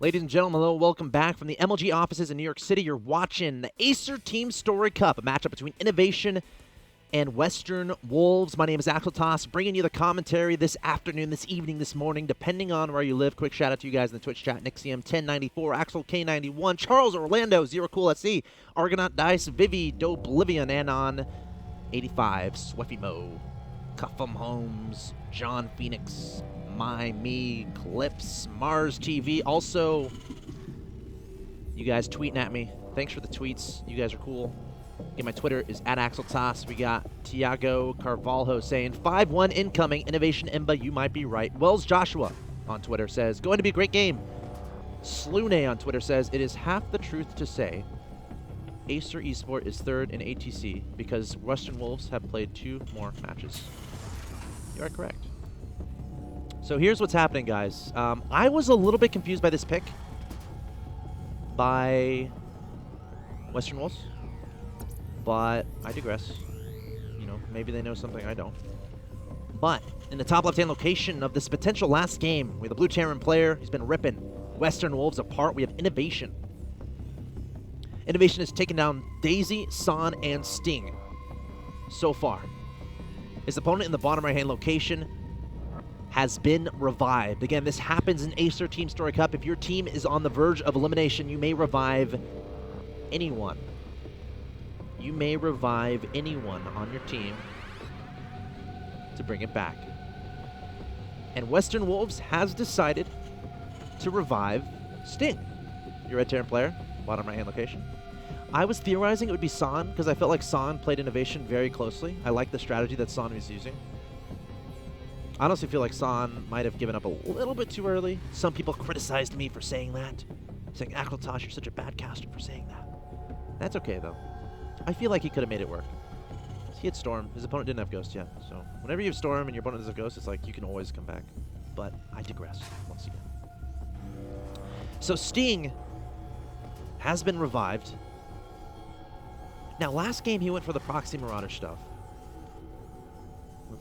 Ladies and gentlemen, hello, welcome back from the MLG offices in New York City. You're watching the Acer TeamStory Cup, a matchup between Innovation and Western Wolves. My name is Axel Toss, bringing you the commentary this afternoon, this evening, this morning, depending on where you live. Quick shout out to you guys in the Twitch chat: NixCM1094, Axel K91, Charles Orlando, Zero Cool SC, Argonaut Dice, Vivi, Dope, Livian, Anon, 85, Swiffy Mo, Cuffum Holmes, John Phoenix, me, Clips, Mars TV. Also, you guys tweeting at me. Thanks for the tweets. You guys are cool. Again, my Twitter is @AxelToss. We got Tiago Carvalho saying 5-1 incoming. Innovation Imba, you might be right. Wells Joshua on Twitter says, going to be a great game. Slune on Twitter says, it is half the truth to say Acer Esport is third in ATC because Western Wolves have played 2 more matches. You are correct. So here's what's happening, guys. I was a little bit confused by this pick by Western Wolves, but I digress. You know, maybe they know something I don't. But in the top left-hand location of this potential last game, we have the Blue Terran player. He's been ripping Western Wolves apart. We have Innovation. Innovation has taken down Daisy, San, and Sting so far. His opponent in the bottom right-hand location has been revived. Again, this happens in Acer TeamStory Cup. If your team is on the verge of elimination, you may revive anyone. You may revive anyone on your team to bring it back. And Western Wolves has decided to revive Sting. Your Red Terran player, bottom right-hand location. I was theorizing it would be San because I felt like San played Innovation very closely. I like the strategy that San was using. I honestly feel like San might have given up a little bit too early. Some people criticized me for saying that, saying, Axel Tosh, you're such a bad caster for saying that. That's okay, though. I feel like he could have made it work. He had Storm. His opponent didn't have Ghost yet. So whenever you have Storm and your opponent doesn't have Ghost, it's like you can always come back. But I digress once again. So Sting has been revived. Now, last game he went for the Proxy Marauder stuff.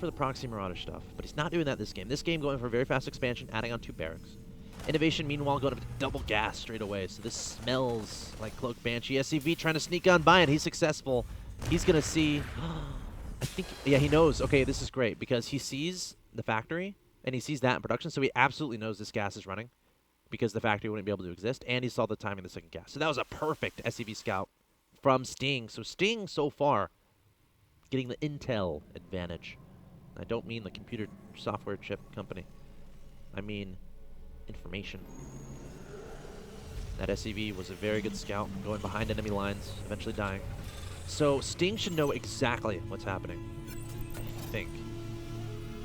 For the Proxy Marauder stuff, but he's not doing that this game. This game going for a very fast expansion, adding on 2 barracks. Innovation, meanwhile, going up to double gas straight away, so this smells like Cloak Banshee. SCV trying to sneak on by it. He's successful. He's going to see... I think... Yeah, he knows. Okay, this is great, because he sees the factory, and he sees that in production, so he absolutely knows this gas is running, because the factory wouldn't be able to exist, and he saw the timing of the second gas. So that was a perfect SCV scout from Sting. So Sting, so far, getting the intel advantage. I don't mean the computer software chip company. I mean information. That SCV was a very good scout, going behind enemy lines, eventually dying. So Sting should know exactly what's happening, I think.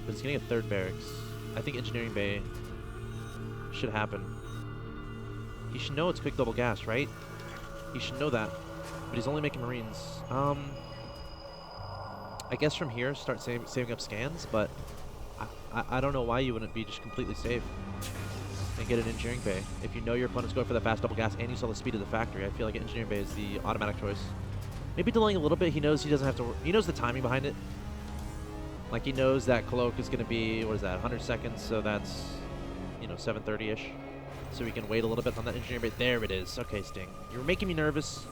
But he's getting a 3rd barracks. I think Engineering Bay should happen. He should know it's quick double gas, right? He should know that. But he's only making Marines. I guess from here, start saving up scans, but I don't know why you wouldn't be just completely safe and get an Engineering Bay. If you know your opponent's going for that fast double gas and you saw the speed of the factory, I feel like an Engineering Bay is the automatic choice. Maybe delaying a little bit. He knows he doesn't have to... He knows the timing behind it. Like, he knows that Cloak is going to be, what is that, 100 seconds, so that's, you know, 7:30-ish. So we can wait a little bit on that Engineering Bay. There it is. Okay, Sting. You were making me nervous,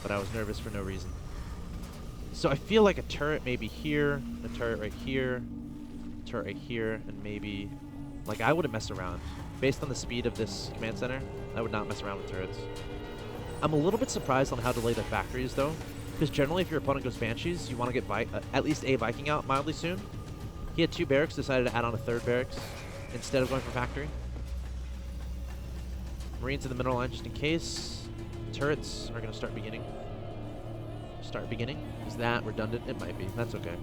but I was nervous for no reason. So I feel like a turret maybe here, a turret right here, a turret right here, and maybe... Like, I wouldn't mess around. Based on the speed of this command center, I would not mess around with turrets. I'm a little bit surprised on how delayed the factory is, though. Because generally, if your opponent goes Banshees, you want to get at least a Viking out mildly soon. He had 2 barracks, decided to add on a 3rd barracks instead of going for factory. Marines in the middle line just in case. Turrets are going to start beginning. Is that redundant? It might be. That's okay.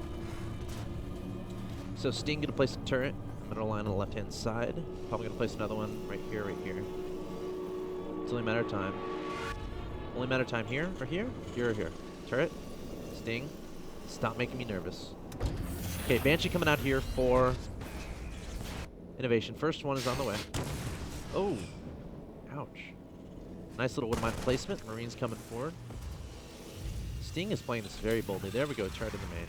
So Sting going to place a turret. Middle line on the left-hand side. Probably going to place another one right here, right here. It's only a matter of time. Only matter of time here, or here, here, or here. Turret. Sting. Stop making me nervous. Okay, Banshee coming out here for Innovation. First one is on the way. Oh. Ouch. Nice little wood mine placement. Marines coming forward. Sting is playing this very boldly. There we go. Turret in the main.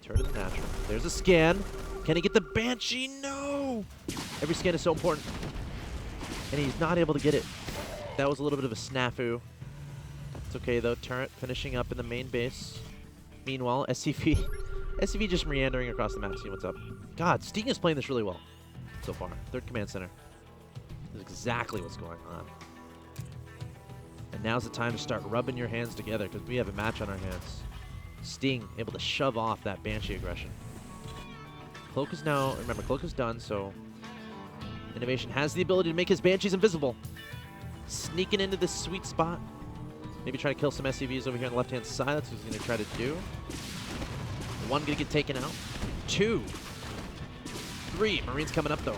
Turret in the natural. There's a scan. Can he get the Banshee? No! Every scan is so important. and he's not able to get it. That was a little bit of a snafu. It's okay, though. Turret finishing up in the main base. Meanwhile, SCV just meandering across the map, seeing what's up. God, Sting is playing this really well so far. Third command center. This is exactly what's going on. And now's the time to start rubbing your hands together because we have a match on our hands. Sting able to shove off that Banshee aggression. Cloak is now, remember, Cloak is done, so Innovation has the ability to make his Banshees invisible. Sneaking into this sweet spot. Maybe try to kill some SCVs over here on the left-hand side. That's what he's going to try to do. One going to get taken out. 2. 3. Marines coming up, though.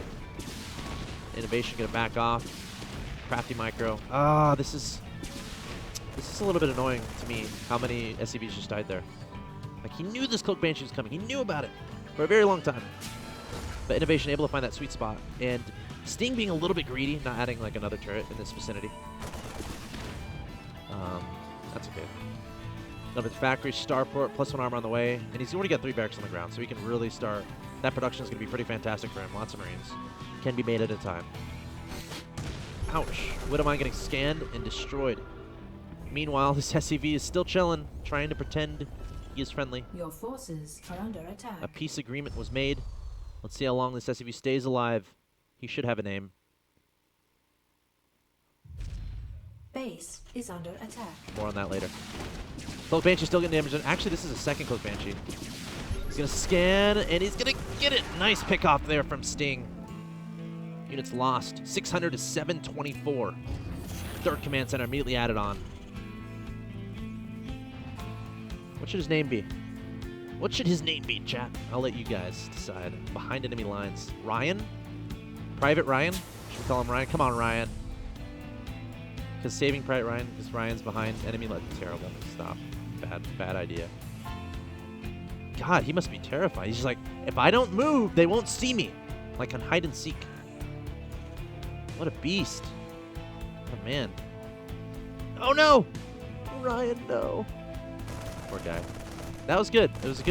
Innovation going to back off. Crafty micro. Ah, this is a little bit annoying to me, how many SCVs just died there. Like, he knew this Cloak Banshee was coming. He knew about it for a very long time. But Innovation able to find that sweet spot. And Sting being a little bit greedy, not adding, like, another turret in this vicinity. That's okay. Another factory, starport, +1 armor on the way. And he's already got 3 barracks on the ground, so he can really start. That production is going to be pretty fantastic for him. Lots of Marines. Can be made at a time. Ouch. Widowmine getting scanned and destroyed. Meanwhile, this SCV is still chilling, trying to pretend he is friendly. Your forces are under attack. A peace agreement was made. Let's see how long this SCV stays alive. He should have a name. Base is under attack. More on that later. Cloak Banshee still getting damage. Actually, this is a second Cloak Banshee. He's going to scan, and he's going to get it. Nice pick off there from Sting. Units lost. 600 to 724. Third command center immediately added on. What should his name be? What should his name be, chat? I'll let you guys decide. Behind enemy lines. Ryan? Private Ryan? Should we call him Ryan? Come on, Ryan. Because saving Private Ryan, because Ryan's behind enemy lines. Terrible. Stop. Bad idea. God, he must be terrified. He's just like, if I don't move, they won't see me. Like on hide and seek. What a beast. Oh, man. Oh, no! Ryan, no. Poor guy. That was good. It was a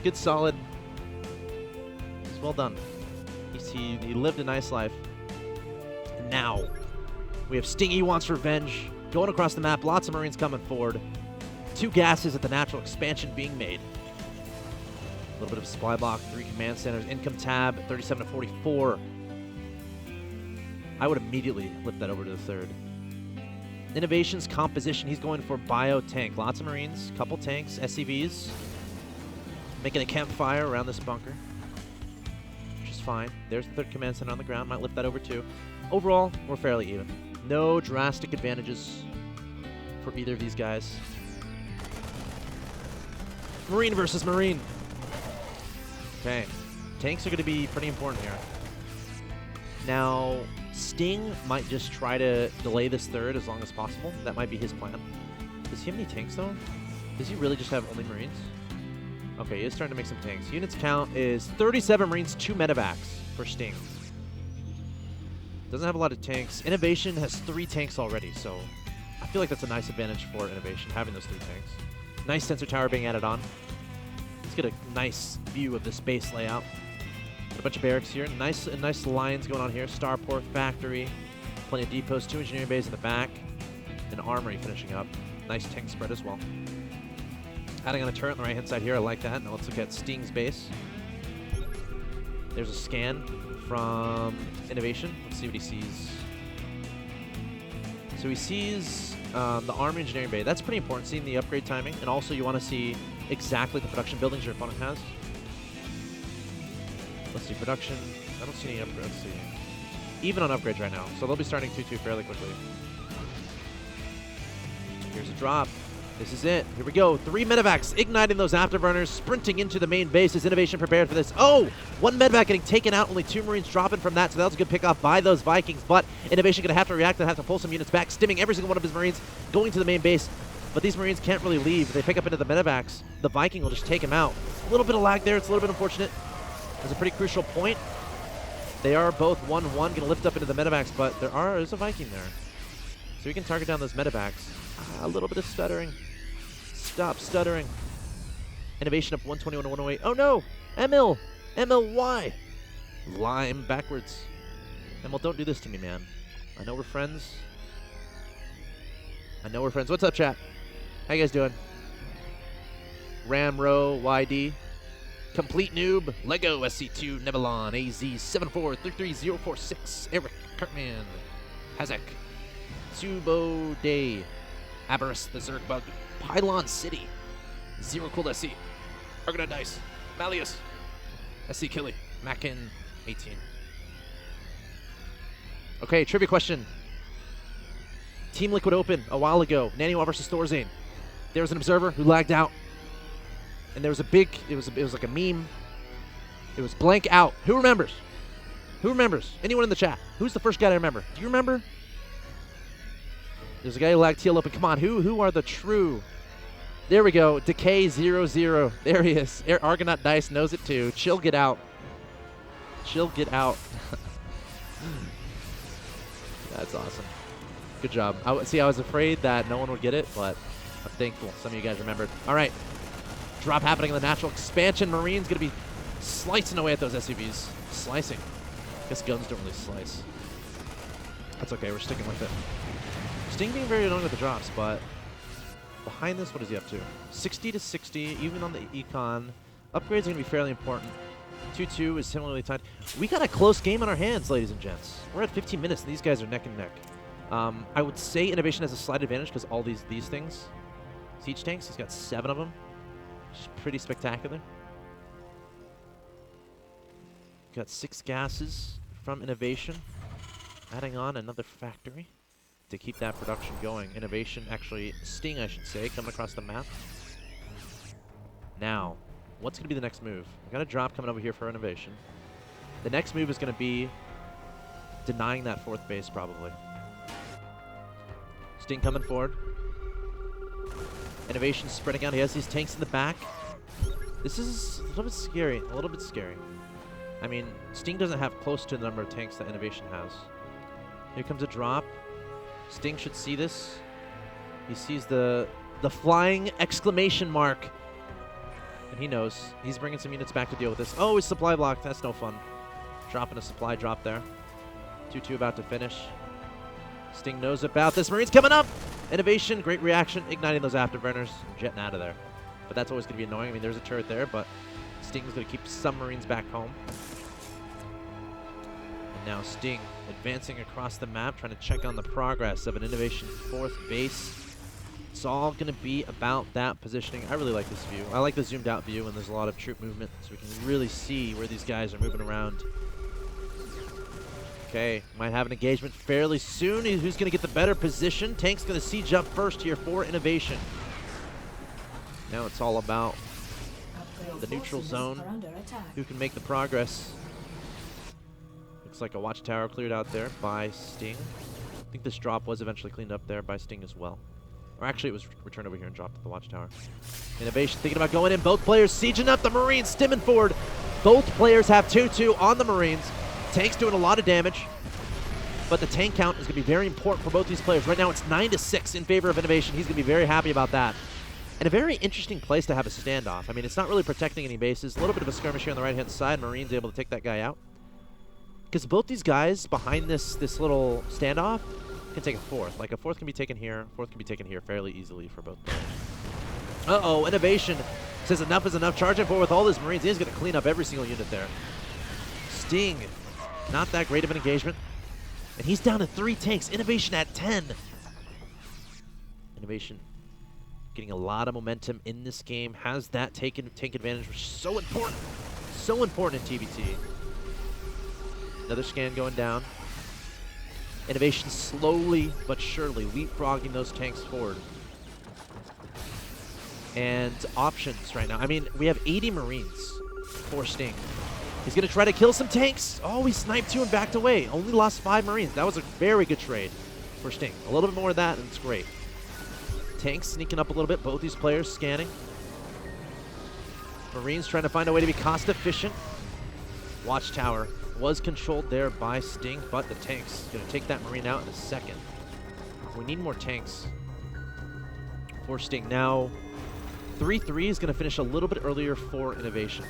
good, solid. It was well done. He lived a nice life. And now, we have Sting. He wants revenge. Going across the map. Lots of Marines coming forward. 2 gases at the natural expansion being made. A little bit of a supply block. 3 command centers. Income tab. 37 to 44. I would immediately flip that over to the 3rd. Innovation's composition. He's going for bio tank. Lots of Marines. Couple tanks. SCVs. Making a campfire around this bunker. Which is fine. There's the 3rd command center on the ground. Might lift that over too. Overall, we're fairly even. No drastic advantages for either of these guys. Marine versus Marine. Okay. Tanks are going to be pretty important here. Now, Sting might just try to delay this 3rd as long as possible. That might be his plan. Does he have any tanks, though? Does he really just have only Marines? Okay, he is starting to make some tanks. Units count is 37 Marines, 2 medevacs for Sting. Doesn't have a lot of tanks. Innovation has 3 tanks already, so I feel like that's a nice advantage for Innovation, having those 3 tanks. Nice sensor tower being added on. Let's get a nice view of this base layout. A bunch of barracks here. Nice lines going on here. Starport, factory, plenty of depots, 2 engineering bays in the back, and armory finishing up. Nice tank spread as well. Adding on a turret on the right-hand side here. I like that. Now let's look at Sting's base. There's a scan from Innovation. Let's see what he sees. So he sees the armory engineering bay. That's pretty important, seeing the upgrade timing. And also you want to see exactly the production buildings your opponent has. Let's see, production. I don't see any upgrades. Let's see. Even on upgrades right now. So they'll be starting 2-2 fairly quickly. Here's a drop. This is it. Here we go. 3 medevacs igniting those afterburners, sprinting into the main base. Is Innovation prepared for this? Oh! 1 medevac getting taken out. Only 2 Marines dropping from that, so that was a good pick off by those Vikings. But Innovation going to have to react and have to pull some units back, stimming every single one of his Marines, going to the main base. But these Marines can't really leave. If they pick up into the medevacs, the Viking will just take him out. A little bit of lag there. It's a little bit unfortunate. It's a pretty crucial point. They are both 1-1, going to lift up into the medevacs, but there's a Viking there. So we can target down those medevacs. A little bit of stuttering. Stop stuttering. Innovation up 121 to 108. Oh no! Emil! MLY! Lime backwards. Emil, don't do this to me, man. I know we're friends. I know we're friends. What's up, chat? How you guys doing? Ramro YD. Complete Noob. Lego SC2 Nebulon AZ7433046. Eric Cartman. Hazak. Subo Day. Aberrus the Zerg Bug. Pylon City. Zero Cold SC. Argonaut Dice. Malleus. SC Killy. Mackin 18. Okay, trivia question. Team Liquid Open a while ago. Naniwa versus Thorzane. There was an observer who lagged out. And there was a big, it was like a meme. It was blank out. Who remembers? Who remembers? Anyone in the chat? Who's the first guy to remember? Do you remember? There's a guy who lagged TL Open. Come on, who are the true? There we go. Decay 00. There he is. Argonaut Dice knows it too. Chill, get out. Chill, get out. That's awesome. Good job. I was afraid that no one would get it, but I'm thankful some of you guys remembered. All right. Drop happening in the natural expansion. Marine's going to be slicing away at those SUVs. Slicing. I guess guns don't really slice. That's okay. We're sticking with it. Sting being very annoying with the drops, but behind this, what is he up to? 60 to 60, even on the econ. Upgrades are going to be fairly important. 2-2 is similarly tied. We got a close game on our hands, ladies and gents. We're at 15 minutes, and these guys are neck and neck. I would say Innovation has a slight advantage because all these things. Siege tanks, he's got 7 of them. Which is pretty spectacular. Got 6 gases from Innovation. Adding on another factory to keep that production going. Innovation, actually, Sting, I should say, coming across the map. Now, what's going to be the next move? I got a drop coming over here for Innovation. The next move is going to be denying that 4th base, probably. Sting coming forward. Innovation spreading out. He has these tanks in the back. This is a little bit scary. A little bit scary. I mean, Sting doesn't have close to the number of tanks that Innovation has. Here comes a drop. Sting should see this. He sees the flying exclamation mark. And he knows. He's bringing some units back to deal with this. Oh, his supply block. That's no fun. Dropping a supply drop there. 2-2 about to finish. Sting knows about this. Marine's coming up. Innovation, great reaction. Igniting those afterburners. Jetting out of there. But that's always going to be annoying. I mean, there's a turret there, but Sting's going to keep some Marines back home. And now Sting advancing across the map, trying to check on the progress of an Innovation 4th base. It's all going to be about that positioning. I really like this view. I like the zoomed out view when there's a lot of troop movement, so we can really see where these guys are moving around. Okay, might have an engagement fairly soon. Who's going to get the better position? Tank's going to siege up first here for Innovation. Now it's all about the neutral zone. Who can make the progress? Looks like a watchtower cleared out there by Sting. I think this drop was eventually cleaned up there by Sting as well. Or actually, it was returned over here and dropped at the watchtower. Innovation thinking about going in. Both players sieging up the Marines, stimming forward. Both players have 2-2 on the Marines. Tank's doing a lot of damage, but the tank count is going to be very important for both these players. Right now, it's 9-6 in favor of Innovation. He's going to be very happy about that. And a very interesting place to have a standoff. I mean, it's not really protecting any bases. A little bit of a skirmish here on the right-hand side. Marine's able to take that guy out. Because both these guys behind this little standoff can take a 4th. Like, a 4th can be taken here. 4th can be taken here fairly easily for both players. Uh-oh, Innovation says enough is enough. Charging forward with all his Marines. He's going to clean up every single unit there. Sting, not that great of an engagement. And he's down to 3 tanks. Innovation at 10. Innovation getting a lot of momentum in this game. Has that tank advantage, which is so important. So important in TBT. Another scan going down. Innovation slowly but surely leapfrogging those tanks forward. And options right now. I mean, we have 80 Marines for Sting. He's going to try to kill some tanks. Oh, he sniped 2 and backed away. Only lost 5 Marines. That was a very good trade for Sting. A little bit more of that, and it's great. Tanks sneaking up a little bit. Both these players scanning. Marines trying to find a way to be cost efficient. Watchtower was controlled there by Sting, but the tank's going to take that Marine out in a second. We need more tanks for Sting. Now, 3-3 is going to finish a little bit earlier for Innovation.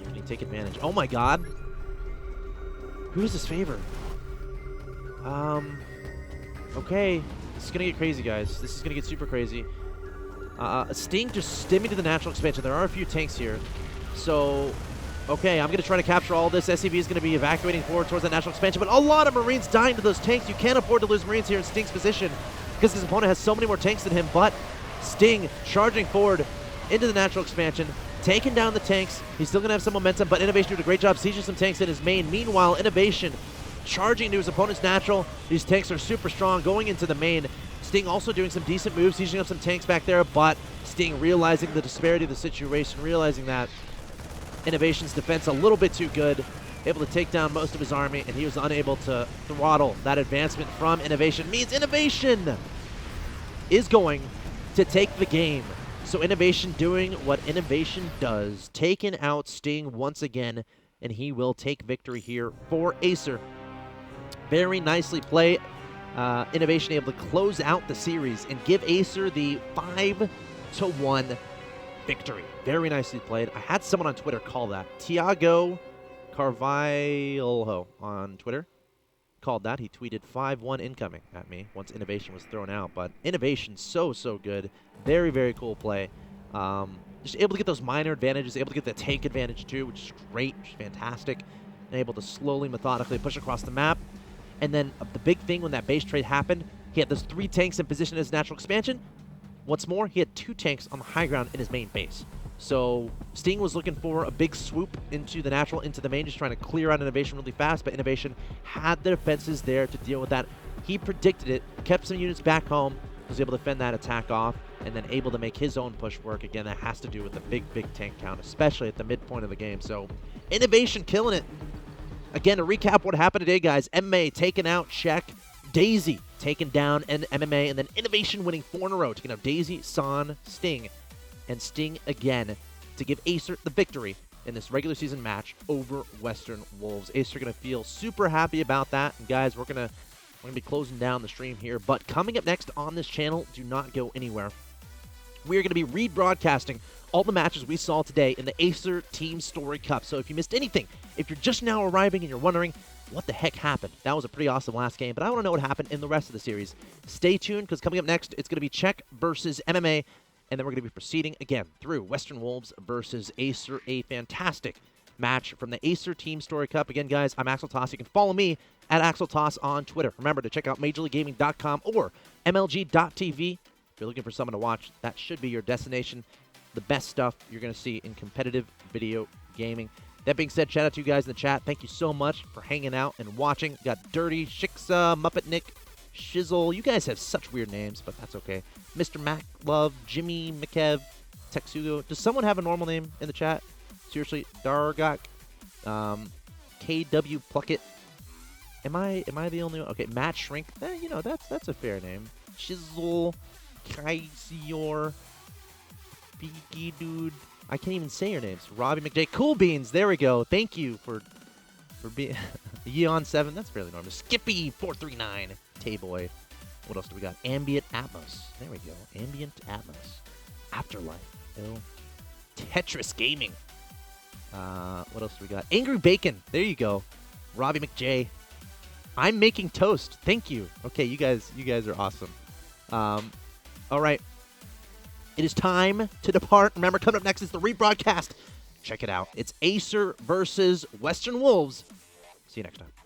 Can he take advantage? Oh my god. Who is his favor? Okay. This is going to get crazy, guys. This is going to get super crazy. Sting just stimming to the natural expansion. There are a few tanks here. So, okay, I'm going to try to capture all this. SCV is going to be evacuating forward towards that natural expansion, but a lot of Marines dying to those tanks. You can't afford to lose Marines here in Sting's position because his opponent has so many more tanks than him, but Sting charging forward into the natural expansion, taking down the tanks. He's still going to have some momentum, but Innovation did a great job sieging some tanks in his main. Meanwhile, Innovation charging into his opponent's natural. These tanks are super strong going into the main. Sting also doing some decent moves, sieging up some tanks back there, but Sting realizing the disparity of the situation, realizing that Innovation's defense a little bit too good, able to take down most of his army, and he was unable to throttle that advancement from Innovation. Means Innovation is going to take the game. So Innovation doing what Innovation does, taking out Sting once again, and he will take victory here for Acer. Very nicely played. Innovation able to close out the series and give Acer the 5-1 victory. Very nicely played. I had someone on Twitter call that. Tiago Carvalho on Twitter called that. He tweeted 5-1 incoming at me once Innovation was thrown out. But Innovation so good. Very, very cool play. Just able to get those minor advantages, able to get the tank advantage too, which is great, which is fantastic. And able to slowly, methodically push across the map. And then the big thing when that base trade happened, he had those 3 tanks in position as natural expansion. What's more, he had 2 tanks on the high ground in his main base. So Sting was looking for a big swoop into the natural, into the main, just trying to clear out Innovation really fast, but Innovation had the defenses there to deal with that. He predicted it, kept some units back home, was able to fend that attack off, and then able to make his own push work. Again, that has to do with the big tank count, especially at the midpoint of the game. So Innovation killing it. Again, to recap what happened today, guys, MMA taken out, check. Daisy taken down, and MMA, and then Innovation winning 4 in a row, taking out Daisy, San, Sting, and Sting again to give Acer the victory in this regular season match over Western Wolves. Acer going to feel super happy about that. And guys, we're gonna be closing down the stream here, but coming up next on this channel, do not go anywhere. We are going to be rebroadcasting all the matches we saw today in the Acer TeamStory Cup. So if you missed anything, if you're just now arriving and you're wondering what the heck happened, that was a pretty awesome last game, but I want to know what happened in the rest of the series. Stay tuned, because coming up next, it's going to be Czech versus MMA, and then we're going to be proceeding again through Western Wolves versus Acer, a fantastic match from the Acer TeamStory Cup. Again, guys, I'm Axel Toss. You can follow me at Axel Toss on Twitter. Remember to check out MajorLeagueGaming.com or MLG.tv. If you're looking for someone to watch, that should be your destination. The best stuff you're going to see in competitive video gaming. That being said, shout out to you guys in the chat. Thank you so much for hanging out and watching. Got Dirty, Shiksa, Muppet Nick, Shizzle. You guys have such weird names, but that's okay. Mr. Mac Love, Jimmy, McKev, Texugo. Does someone have a normal name in the chat? Seriously, Dargak, KW Pluckett. Am I the only one? Okay, Matt Shrink. You know, that's a fair name. Shizzle, Kaisior, Beaky Dude. I can't even say your names. Robbie McJ. Cool Beans. There we go. Thank you for being Yeon7. That's fairly normal. Skippy 439. Tayboy. What else do we got? Ambient Atmos. There we go. Ambient Atmos. Afterlife. Oh. Tetris Gaming. What else do we got? Angry Bacon. There you go. Robbie McJ. I'm making toast. Thank you. Okay, you guys are awesome. All right. It is time to depart. Remember, coming up next is the rebroadcast. Check it out. It's Acer versus Western Wolves. See you next time.